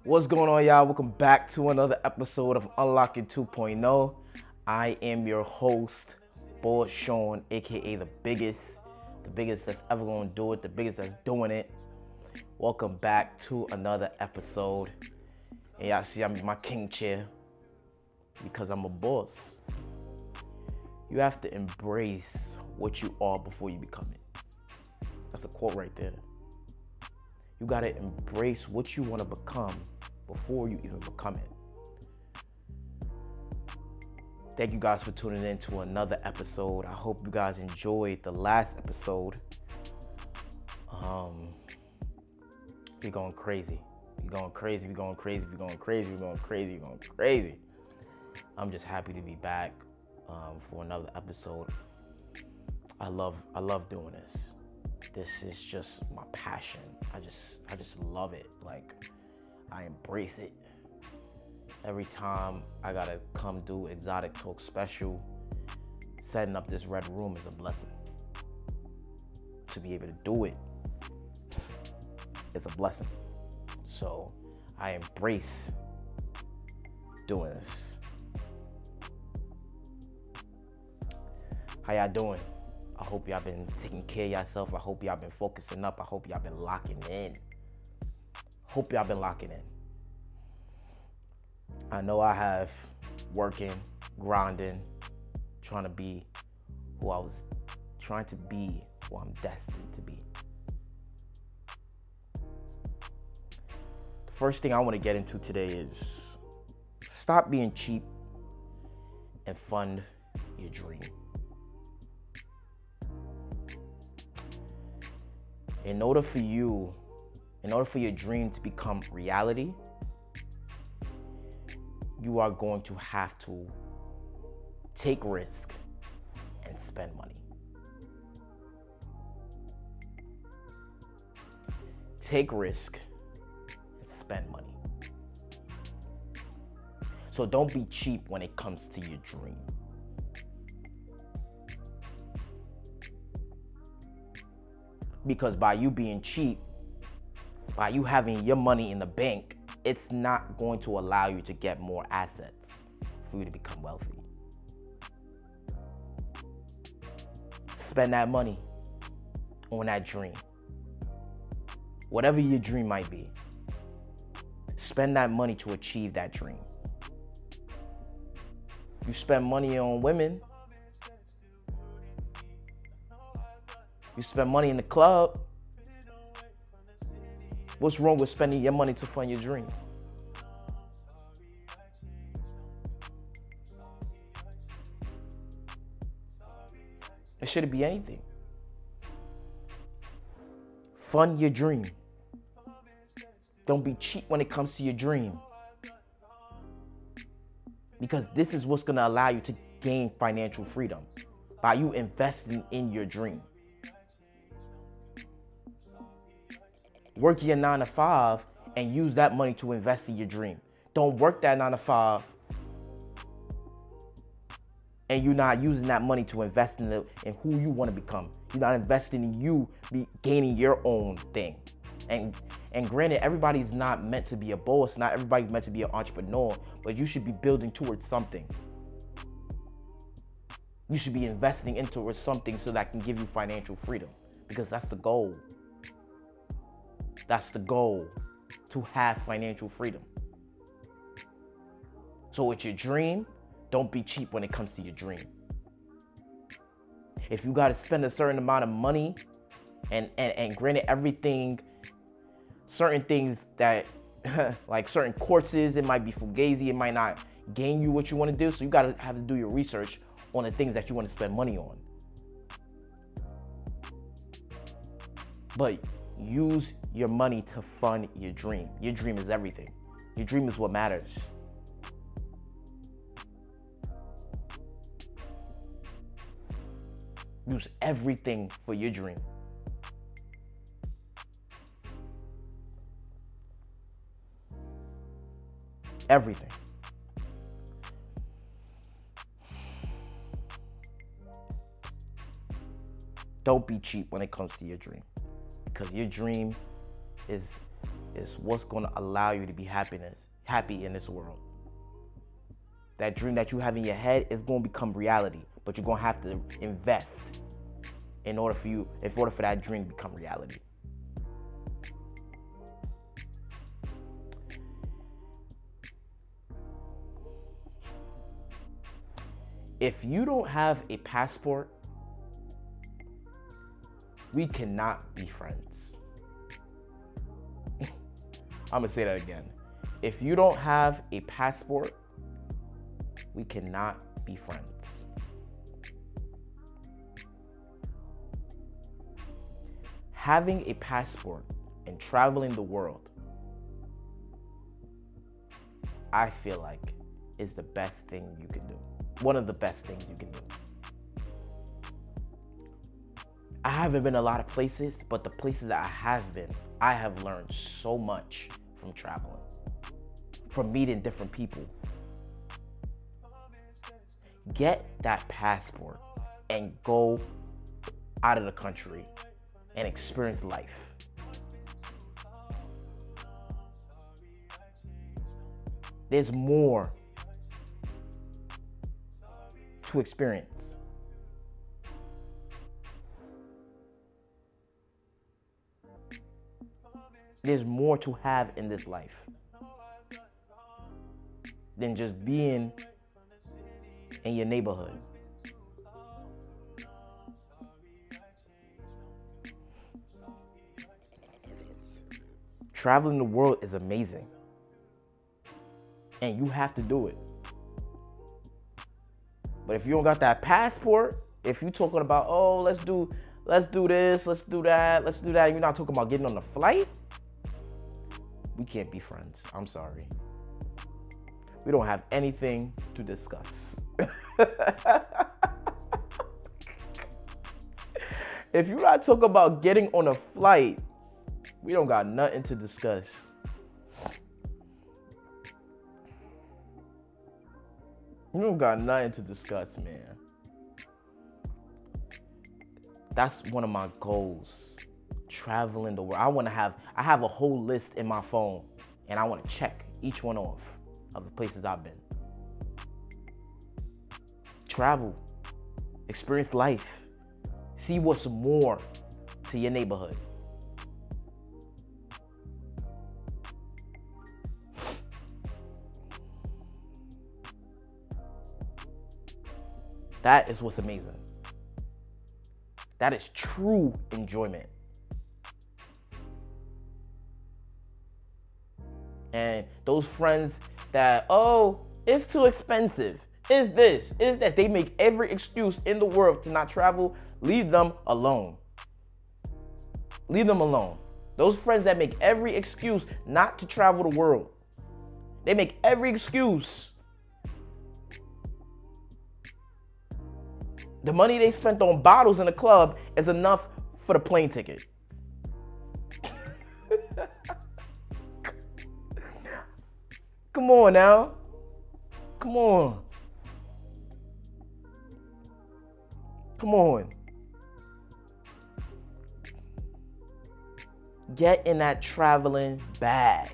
What's going on, y'all? Welcome back to another episode of Unlocking 2.0. I am your host, Boy Sean, aka the biggest that's ever gonna do it, the biggest that's doing it. Welcome back to another episode. And y'all see I'm in my king chair because I'm a boss. You have to embrace what you are before you become it. That's a quote right there. You gotta embrace what you wanna become before you even become it. Thank you guys for tuning in to another episode. I hope you guys enjoyed the last episode. We're going crazy. I'm just happy to be back for another episode. I love doing this. This is just my passion. I just love it. Like, I embrace it. Every time I gotta come do Exotic Talk Special, setting up this red room is a blessing. To be able to do it, it's a blessing. So I embrace doing this. How y'all doing? I hope y'all been taking care of yourself. I hope y'all been focusing up. I hope y'all been locking in. I know I have, working, grinding, trying to be who I'm destined to be. The first thing I want to get into today is stop being cheap and fund your dream. In order for your dream to become reality, you are going to have to take risk and spend money. Take risk and spend money. So don't be cheap when it comes to your dream. Because by you being cheap, by you having your money in the bank, it's not going to allow you to get more assets for you to become wealthy. Spend that money on that dream. Whatever your dream might be, spend that money to achieve that dream. You spend money on women, you spend money in the club. What's wrong with spending your money to fund your dream? It shouldn't be anything. Fund your dream. Don't be cheap when it comes to your dream. Because this is what's gonna allow you to gain financial freedom, by you investing in your dream. Work your 9 to 5 and use that money to invest in your dream. Don't work that 9 to 5 and you're not using that money to invest in who you want to become. You're not investing in you gaining your own thing. And granted, everybody's not meant to be a boss. Not everybody's meant to be an entrepreneur, but you should be building towards something. You should be investing into something so that can give you financial freedom, because that's the goal. That's the goal, to have financial freedom. So with your dream, don't be cheap when it comes to your dream. If you got to spend a certain amount of money, and granted, certain things that, like certain courses, it might be fugazi, it might not gain you what you want to do. So you got to have to do your research on the things that you want to spend money on. But use your money to fund your dream. Your dream is everything. Your dream is what matters. Use everything for your dream. Everything. Don't be cheap when it comes to your dream, because your dream is is what's going to allow you to be happy in this world. That dream that you have in your head is going to become reality, but you're going to have to invest in order for that dream to become reality. If you don't have a passport, we cannot be friends. I'm gonna say that again. If you don't have a passport, we cannot be friends. Having a passport and traveling the world, I feel like is the best thing you can do. One of the best things you can do. I haven't been a lot of places, but the places that I have been, I have learned so much from traveling, from meeting different people. Get that passport and go out of the country and experience life. There's more to experience. There's more to have in this life than just being in your neighborhood. Traveling the world is amazing, and you have to do it. But if you don't got that passport, if you talking about, oh, let's do this, let's do that, you're not talking about getting on the flight, we can't be friends. I'm sorry. We don't have anything to discuss. If you're not talking about getting on a flight, we don't got nothing to discuss. We don't got nothing to discuss, man. That's one of my goals. Traveling the world. I have a whole list in my phone, and I want to check each one off of the places I've been. Travel. Experience life. See what's more to your neighborhood. That is what's amazing. That is true enjoyment. And those friends that, oh, it's too expensive, it's this, it's that, they make every excuse in the world to not travel. Leave them alone. Leave them alone. Those friends that make every excuse not to travel the world. They make every excuse. The money they spent on bottles in the club is enough for the plane ticket. Come on now. Come on. Come on. Get in that traveling bag.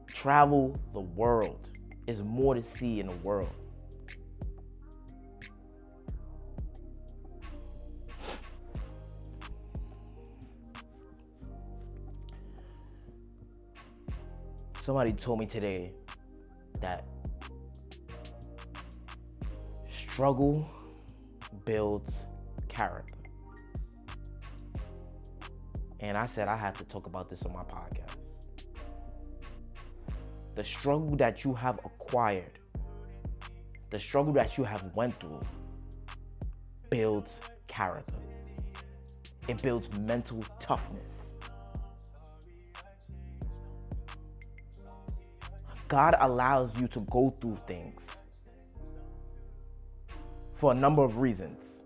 Travel the world. There's more to see in the world. Somebody told me today that struggle builds character. And I said I had to talk about this on my podcast. The struggle that you have acquired, the struggle that you have went through builds character. It builds mental toughness. God allows you to go through things for a number of reasons.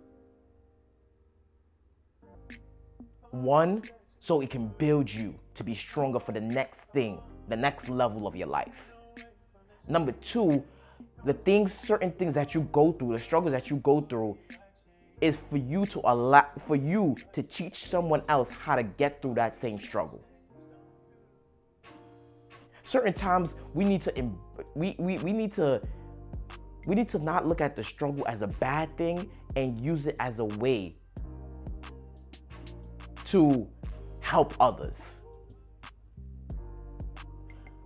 One, so it can build you to be stronger for the next thing, the next level of your life. Number two, certain things that you go through, the struggles that you go through, is for you to teach someone else how to get through that same struggle. Certain times we need to not look at the struggle as a bad thing and use it as a way to help others.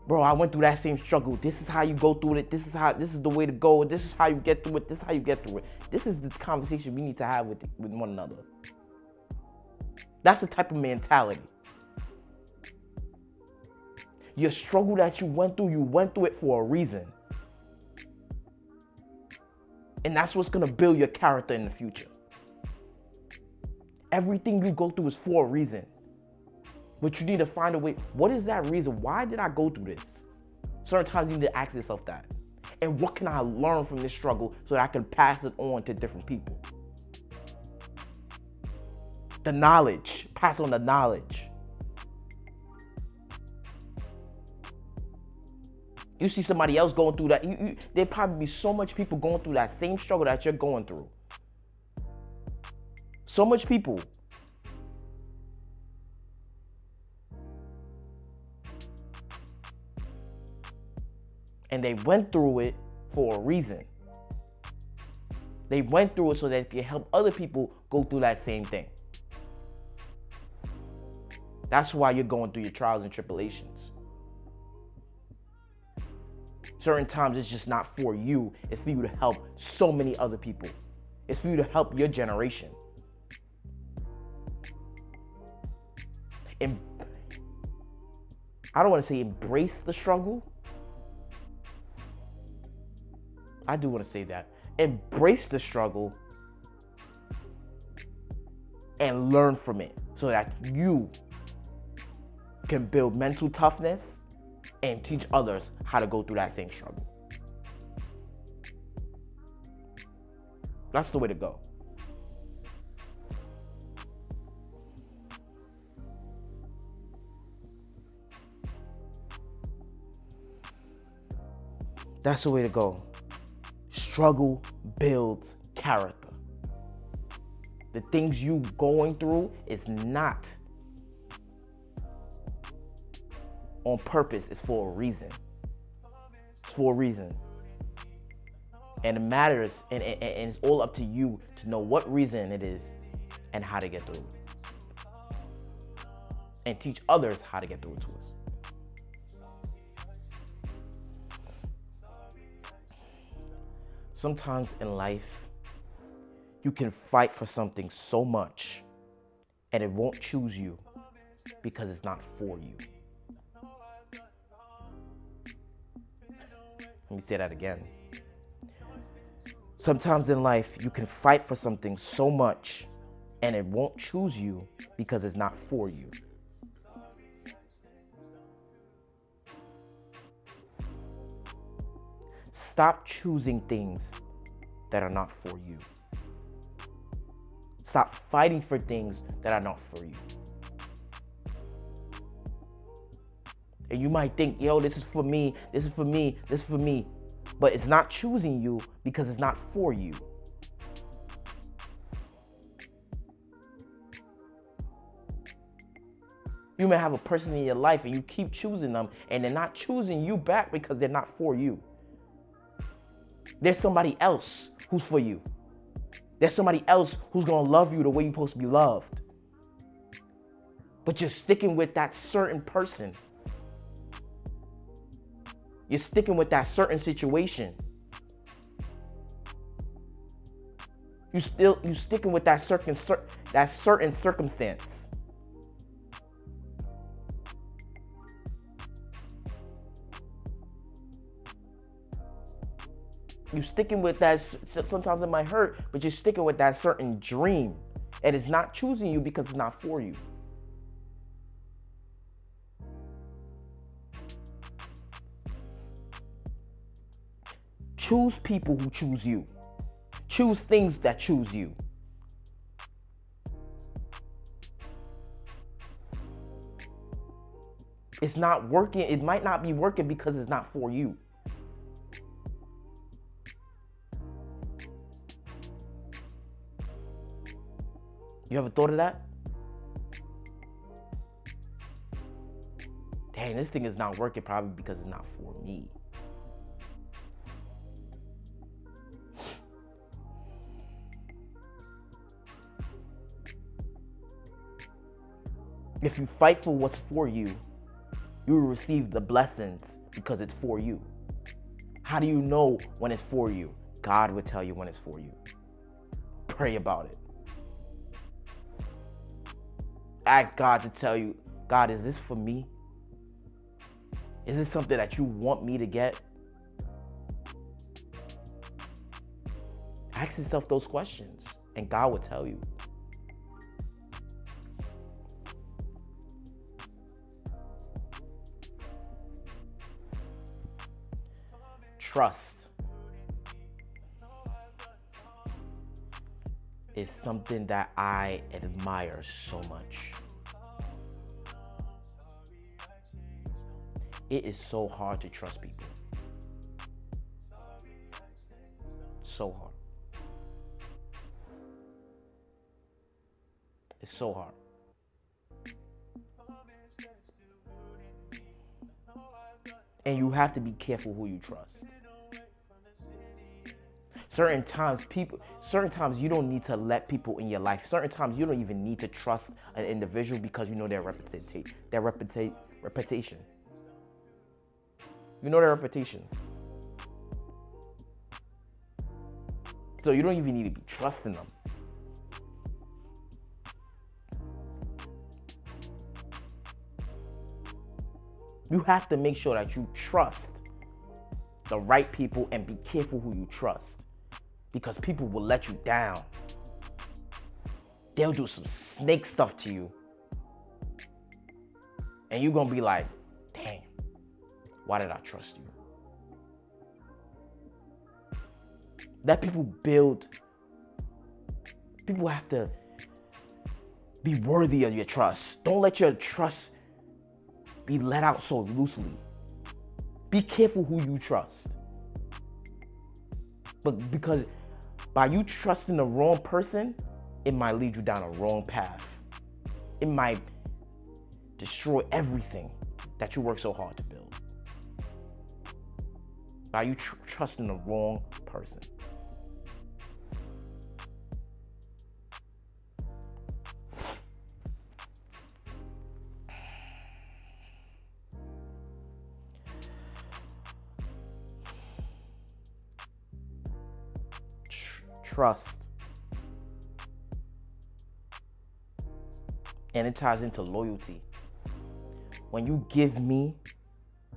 Bro, I went through that same struggle. This is how you go through it. This is the way to go. This is how you get through it. This is how you get through it. This is the conversation we need to have with one another. That's the type of mentality. Your struggle that you went through it for a reason. And that's what's gonna build your character in the future. Everything you go through is for a reason. But you need to find a way. What is that reason? Why did I go through this? Certain times you need to ask yourself that. And what can I learn from this struggle so that I can pass it on to different people? The knowledge. Pass on the knowledge. You see somebody else going through that. There probably be so much people going through that same struggle that you're going through. So much people. And they went through it for a reason. They went through it so that they can help other people go through that same thing. That's why you're going through your trials and tribulations. Certain times it's just not for you. It's for you to help so many other people. It's for you to help your generation. And I don't want to say embrace the struggle. I do want to say that. Embrace the struggle and learn from it so that you can build mental toughness and teach others how to go through that same struggle. That's the way to go. That's the way to go. Struggle builds character. The things you going through is not on purpose. It's for a reason. It's for a reason. And it matters, and it's all up to you to know what reason it is and how to get through it. And teach others how to get through it to us. Sometimes in life, you can fight for something so much and it won't choose you because it's not for you. Let me say that again. Sometimes in life, you can fight for something so much and it won't choose you because it's not for you. Stop choosing things that are not for you. Stop fighting for things that are not for you. And you might think, yo, this is for me, this is for me, this is for me. But it's not choosing you because it's not for you. You may have a person in your life and you keep choosing them and they're not choosing you back because they're not for you. There's somebody else who's for you. There's somebody else who's gonna love you the way you're supposed to be loved. But you're sticking with that certain person. You're sticking with that certain situation. You sticking with that certain circumstance. You're sticking with that. Sometimes it might hurt, but you're sticking with that certain dream, and it's not choosing you because it's not for you. Choose people who choose you. Choose things that choose you. It's not working. It might not be working because it's not for you. You ever thought of that? Dang, this thing is not working probably because it's not for me. If you fight for what's for you, you will receive the blessings because it's for you. How do you know when it's for you? God will tell you when it's for you. Pray about it. Ask God to tell you, God, is this for me? Is this something that you want me to get? Ask yourself those questions and God will tell you. Trust is something that I admire so much. It is so hard to trust people. So hard. It's so hard. And you have to be careful who you trust. Certain times you don't need to let people in your life. Certain times you don't even need to trust an individual because you know their reputation. You know their reputation. So you don't even need to be trusting them. You have to make sure that you trust the right people and be careful who you trust. Because people will let you down. They'll do some snake stuff to you. And you're going to be like, dang, why did I trust you? Let people build. People have to be worthy of your trust. Don't let your trust be let out so loosely. Be careful who you trust. But because by you trusting the wrong person, it might lead you down a wrong path. It might destroy everything that you work so hard to build. By you trusting the wrong person. Trust. And it ties into loyalty. When you give me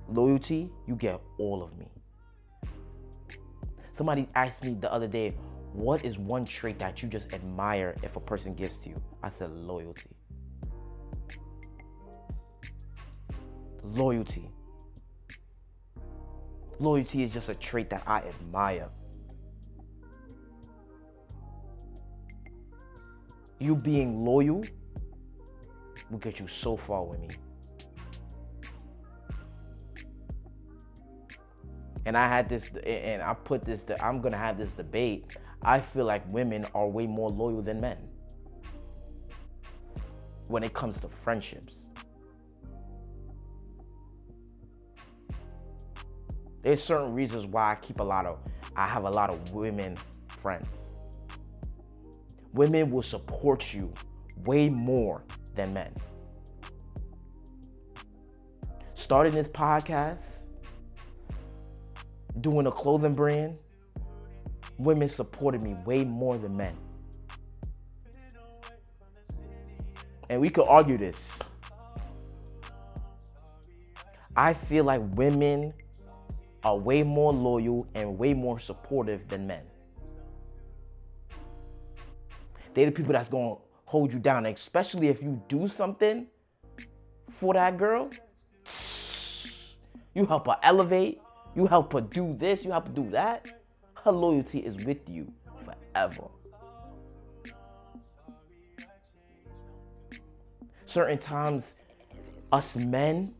loyalty, you get all of me. Somebody asked me the other day, what is one trait that you just admire if a person gives to you? I said loyalty. Loyalty. Loyalty is just a trait that I admire. You being loyal will get you so far with me. And I had this, and I put this, I'm gonna have this debate. I feel like women are way more loyal than men when it comes to friendships. There's certain reasons why I have a lot of women friends. Women will support you way more than men. Starting this podcast, doing a clothing brand, women supported me way more than men. And we could argue this. I feel like women are way more loyal and way more supportive than men. They're the people that's going to hold you down, especially if you do something for that girl. You help her elevate. You help her do this. You help her do that. Her loyalty is with you forever. Certain times, us men,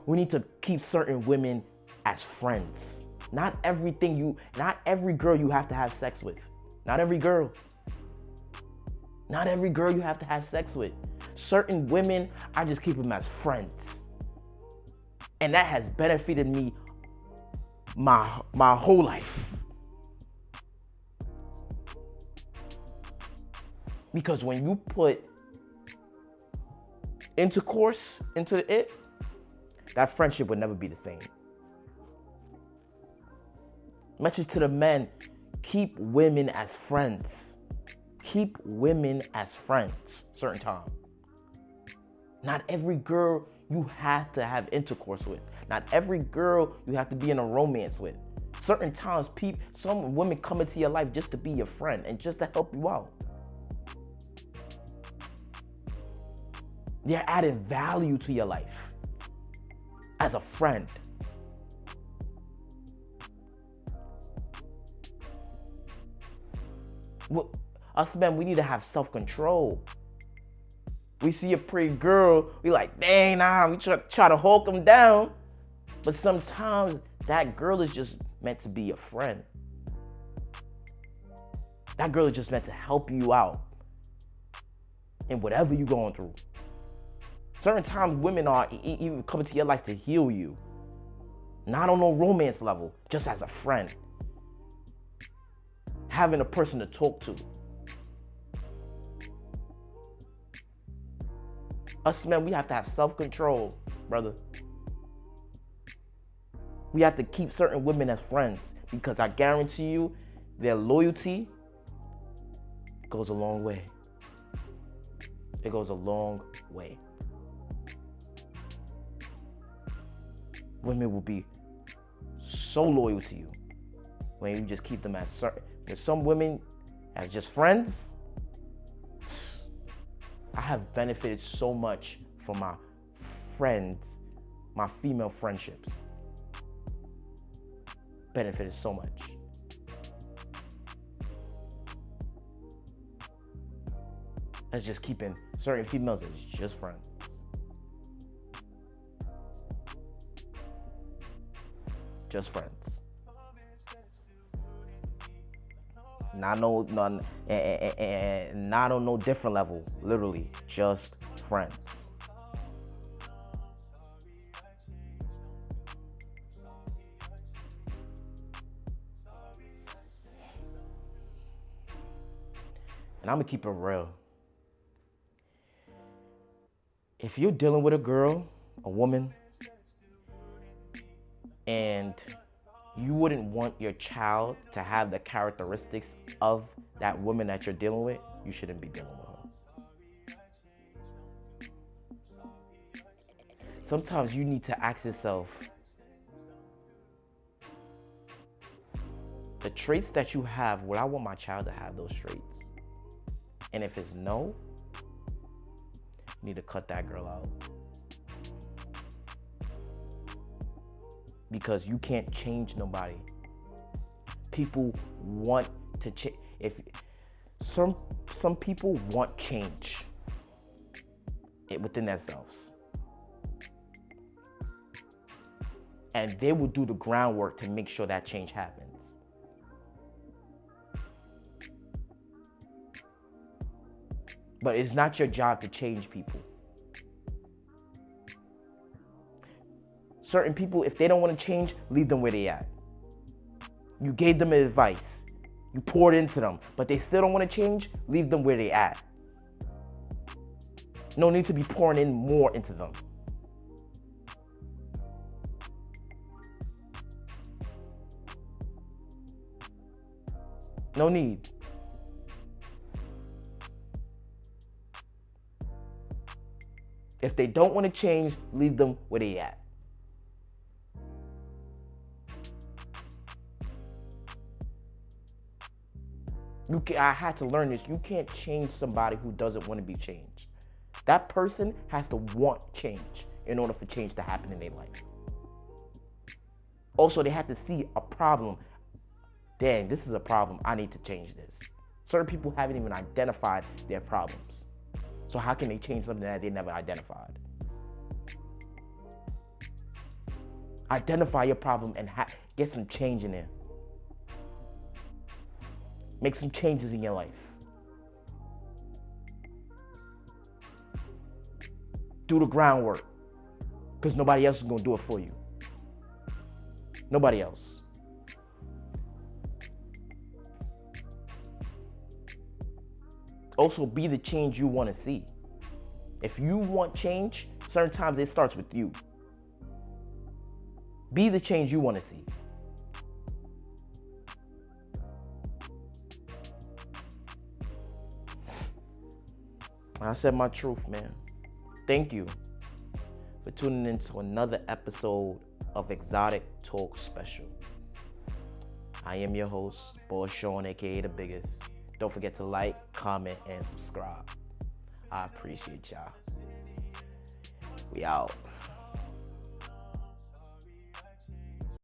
we need to keep certain women as friends. Not every girl you have to have sex with. Not every girl. Not every girl you have to have sex with. Certain women, I just keep them as friends. And that has benefited me my whole life. Because when you put intercourse into it, that friendship would never be the same. Message to the men, keep women as friends. Keep women as friends, certain time. Not every girl you have to have intercourse with. Not every girl you have to be in a romance with. Certain times, some women come into your life just to be your friend and just to help you out. They're adding value to your life as a friend. Well, us men, we need to have self-control. We see a pretty girl, we like, dang, nah, we try to hulk them down. But sometimes that girl is just meant to be a friend. That girl is just meant to help you out in whatever you're going through. Certain times women are even coming to your life to heal you. Not on no romance level, just as a friend. Having a person to talk to. Us men, we have to have self-control, brother. We have to keep certain women as friends because I guarantee you, their loyalty goes a long way. It goes a long way. Women will be so loyal to you when you just keep them as certain. With some women as just friends, I have benefited so much from my friends, my female friendships. Benefited so much. That's just keeping certain females as just friends. Just friends. Not on no different level. Literally, just friends. And I'm gonna keep it real. If you're dealing with a girl, a woman, and you wouldn't want your child to have the characteristics of that woman that you're dealing with, you shouldn't be dealing with her. Sometimes you need to ask yourself, the traits that you have, would I want my child to have those traits? And if it's no, you need to cut that girl out. Because you can't change nobody. People want to change. If some people want change within themselves, and they will do the groundwork to make sure that change happens. But it's not your job to change people. Certain people, if they don't want to change, leave them where they at. You gave them advice. You poured into them, but they still don't want to change, leave them where they at. No need to be pouring in more into them. No need. If they don't want to change, leave them where they at. I had to learn this. You can't change somebody who doesn't want to be changed. That person has to want change in order for change to happen in their life. Also, they have to see a problem. Dang, this is a problem. I need to change this. Certain people haven't even identified their problems. So how can they change something that they never identified? Identify your problem and get some change in there. Make some changes in your life. Do the groundwork. Because nobody else is going to do it for you. Nobody else. Also, be the change you want to see. If you want change, certain times it starts with you. Be the change you want to see. I said my truth, man. Thank you for tuning in to another episode of Exotic Talk Special. I am your host, Boss Sean, aka The Biggest. Don't forget to like, comment, and subscribe. I appreciate y'all. We out.